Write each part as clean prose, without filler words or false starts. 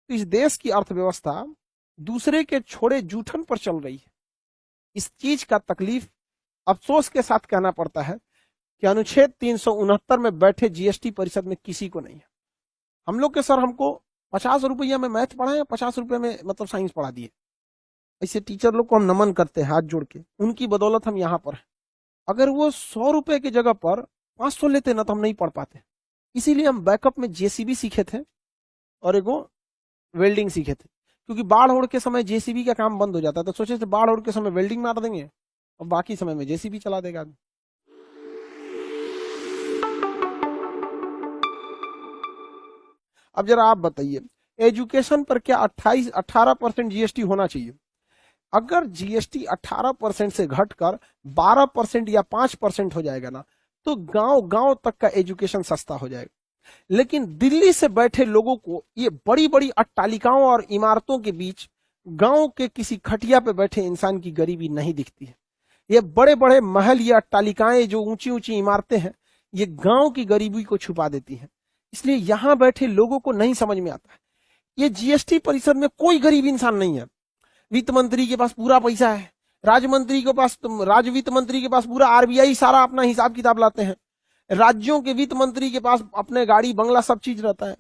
तो इस देश की अर्थव्यवस्था दूसरे के छोड़े जूठन पर चल रही है। इस चीज का तकलीफ अफसोस के साथ कहना पड़ता है कि अनुच्छेद 369 में बैठे जीएसटी परिषद में किसी को नहीं है। हम लोग के सर हमको 50 रुपया में मैथ पढ़ाए, 50 रुपये में मतलब साइंस पढ़ा दिए। ऐसे टीचर लोग को हम नमन करते हैं हाथ जोड़ के, उनकी बदौलत हम यहाँ पर हैं। अगर वो 100 रुपए की जगह पर 500 लेते ना तो हम नहीं पढ़ पाते। इसीलिए हम बैकअप में जेसीबी सीखे थे और एगो वेल्डिंग सीखे थे, क्योंकि बाढ़ ओढ़ के समय जेसीबी का काम बंद हो जाता है, तो सोचे थे बाढ़ ओढ़ के समय वेल्डिंग मार देंगे और बाकी समय में जेसीबी चला देगा। अब जरा आप बताइए, एजुकेशन पर क्या 18% जीएसटी होना चाहिए? अगर जीएसटी 18% से घटकर 12% या 5% हो जाएगा ना, तो गांव गांव तक का एजुकेशन सस्ता हो जाएगा। लेकिन दिल्ली से बैठे लोगों को ये बड़ी बड़ी अट्टालिकाओं और इमारतों के बीच गांव के किसी खटिया पे बैठे इंसान की गरीबी नहीं दिखती है। ये बड़े बड़े महल या अट्टालिकाएं, जो ऊंची ऊंची इमारतें हैं, ये गांव की गरीबी को छुपा देती हैं। इसलिए यहां बैठे लोगों को नहीं समझ में आता है। ये जीएसटी परिषद में कोई गरीब इंसान नहीं है। वित्त मंत्री के पास पूरा पैसा है, राज्य मंत्री के पास, राज्य वित्त मंत्री के पास पूरा, आरबीआई सारा अपना हिसाब किताब लाते हैं, राज्यों के वित्त मंत्री के पास अपने गाड़ी बंगला सब चीज रहता है।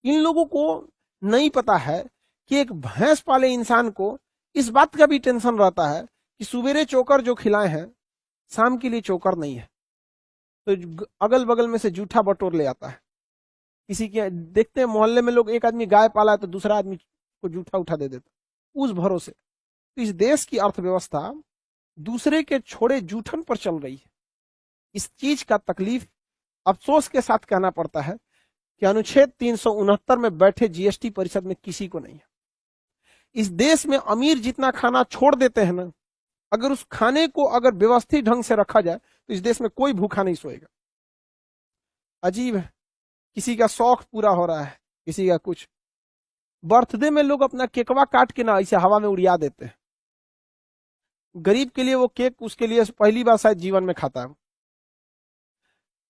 इन लोगों को नहीं पता है कि एक भैंस पाले इंसान को इस बात का भी टेंशन रहता है कि सुबेरे चोकर जो खिलाए हैं शाम के लिए चोकर नहीं है, तो अगल बगल में से जूठा बटोर ले आता है। किसी के देखते हैं मोहल्ले में लोग, एक आदमी गाय पाला है तो दूसरा आदमी को जूठा उठा दे देता उस भरोसे। तो इस देश की अर्थव्यवस्था दूसरे के छोड़े जूठन पर चल रही है। इस चीज का तकलीफ अफसोस के साथ कहना पड़ता है कि अनुच्छेद 369 में बैठे जीएसटी परिषद में किसी को नहीं है। इस देश में अमीर जितना खाना छोड़ देते हैं ना, अगर उस खाने को अगर व्यवस्थित ढंग से रखा जाए तो इस देश में कोई भूखा नहीं सोएगा। अजीब है, किसी का शौक पूरा हो रहा है, किसी का कुछ। बर्थडे में लोग अपना केकवा काट के ना ऐसे हवा में उड़िया देते हैं। गरीब के लिए वो केक उसके लिए पहली बार शायद जीवन में खाता है।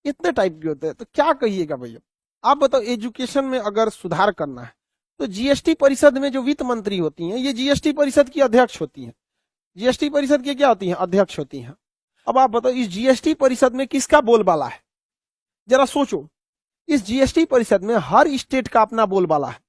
इतने टाइप के होते हैं। तो क्या कहिएगा भैया, आप बताओ, एजुकेशन में अगर सुधार करना है तो जीएसटी परिषद में जो वित्त मंत्री होती हैं, ये जीएसटी परिषद की अध्यक्ष होती हैं। जीएसटी परिषद की क्या होती हैं? अध्यक्ष होती हैं। अब आप बताओ, इस जीएसटी परिषद में किसका बोलबाला है? जरा सोचो, इस जीएसटी परिषद में हर स्टेट का अपना बोलबाला है।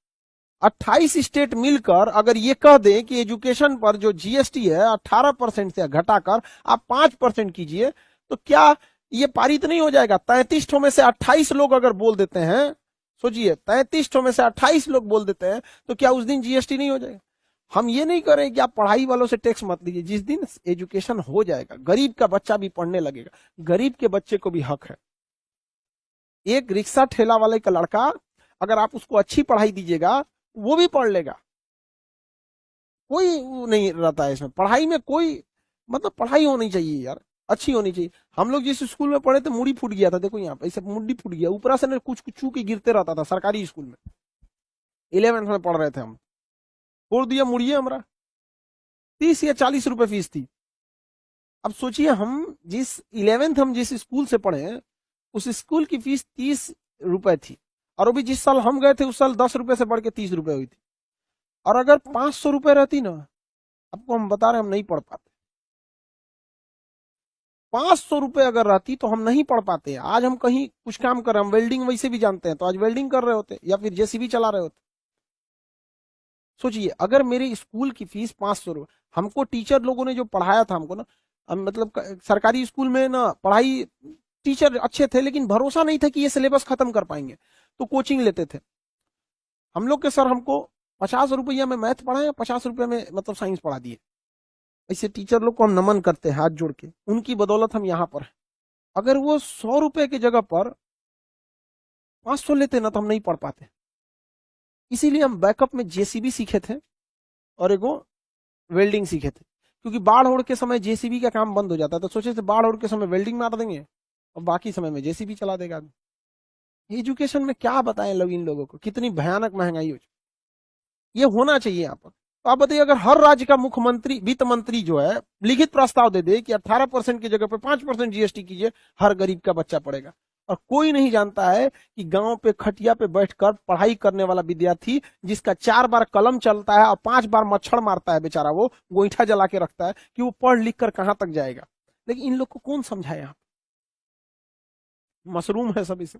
28 स्टेट मिलकर अगर ये कह दें कि एजुकेशन पर जो जीएसटी है 18% से घटाकर आप 5% कीजिए, तो क्या ये पारित नहीं हो जाएगा? 33 में से 28 लोग अगर बोल देते हैं, सोचिए 33 में से 28 लोग बोल देते हैं, तो क्या उस दिन जीएसटी नहीं हो जाएगा? हम ये नहीं करें कि आप पढ़ाई वालों से टैक्स मत लीजिए। जिस दिन एजुकेशन हो जाएगा, गरीब का बच्चा भी पढ़ने लगेगा, गरीब के बच्चे को भी हक है। एक रिक्शा ठेला वाले का लड़का, अगर आप उसको अच्छी पढ़ाई दीजिएगा, वो भी पढ़ लेगा। कोई नहीं रहता है इसमें, पढ़ाई में कोई मतलब पढ़ाई होनी चाहिए यार, अच्छी होनी चाहिए। हम लोग जिस स्कूल में पढ़े थे, मुड़ी फूट गया था, देखो यहाँ पे ऐसे मुड़ी फूट गया, ऊपर से कुछ कुछ चू के गिरते रहता था। सरकारी स्कूल में 11th में पढ़ रहे थे हम, फोड़ दिया मुड़िए हमारा। 30 या 40 रुपए फीस थी। अब सोचिए, हम जिस 11th हम जिस स्कूल से पढ़े, उस स्कूल की फीस 30 रुपए थी, और अभी जिस साल हम गए थे उस साल 10 रुपए से बढ़ के 30 रुपए हुई थी। और अगर 500 रुपए रहती ना, आपको हम बता रहे हम नहीं पढ़ पाते। 500 रुपए अगर रहती तो हम नहीं पढ़ पाते। आज हम कहीं कुछ काम कर रहे हैं, हम वेल्डिंग वैसे भी जानते हैं, तो आज वेल्डिंग कर रहे होते या फिर जेसीबी चला रहे होते। सोचिए, अगर मेरे स्कूल की फीस 500 रुपए, हमको टीचर लोगों ने जो पढ़ाया था हमको ना, मतलब सरकारी स्कूल में ना पढ़ाई टीचर अच्छे थे, लेकिन भरोसा नहीं था कि ये सिलेबस खत्म कर पाएंगे, तो कोचिंग लेते थे। हम लोग के सर हमको 50 रुपया में मैथ पढ़ाए, 50 रुपये में मतलब साइंस पढ़ा दिए। ऐसे टीचर लोग को हम नमन करते हैं हाथ जोड़ के, उनकी बदौलत हम यहाँ पर हैं। अगर वो 100 रुपए की जगह पर 500 लेते ना तो हम नहीं पढ़ पाते। इसीलिए हम बैकअप में जेसीबी सीखे थे और एगो वेल्डिंग सीखे थे, क्योंकि बाढ़ ओढ़ के समय जेसीबी का काम बंद हो जाता है, तो सोचे थे बाढ़ ओढ़ के समय वेल्डिंग मार देंगे और बाकी समय में जेसीबी चला देगा। एजुकेशन में क्या बताएं लोग, इन लोगों को कितनी भयानक महंगाई हो, ये होना चाहिए यहाँ पर। तो आप बताइए, अगर हर राज्य का मुख्यमंत्री वित्त मंत्री जो है लिखित प्रस्ताव दे दे कि 18% की जगह पे 5% जीएसटी कीजिए, हर गरीब का बच्चा पड़ेगा, और कोई नहीं जानता है कि गांव पे खटिया पे बैठकर पढ़ाई करने वाला विद्यार्थी जिसका 4 बार कलम चलता है और 5 बार मच्छर मारता है, बेचारा वो गोईठा जला के रखता है, कि वो पढ़ लिख कर कहां तक जाएगा। लेकिन इन लोग को कौन समझाए? यहाँ मशरूम है सब इसे।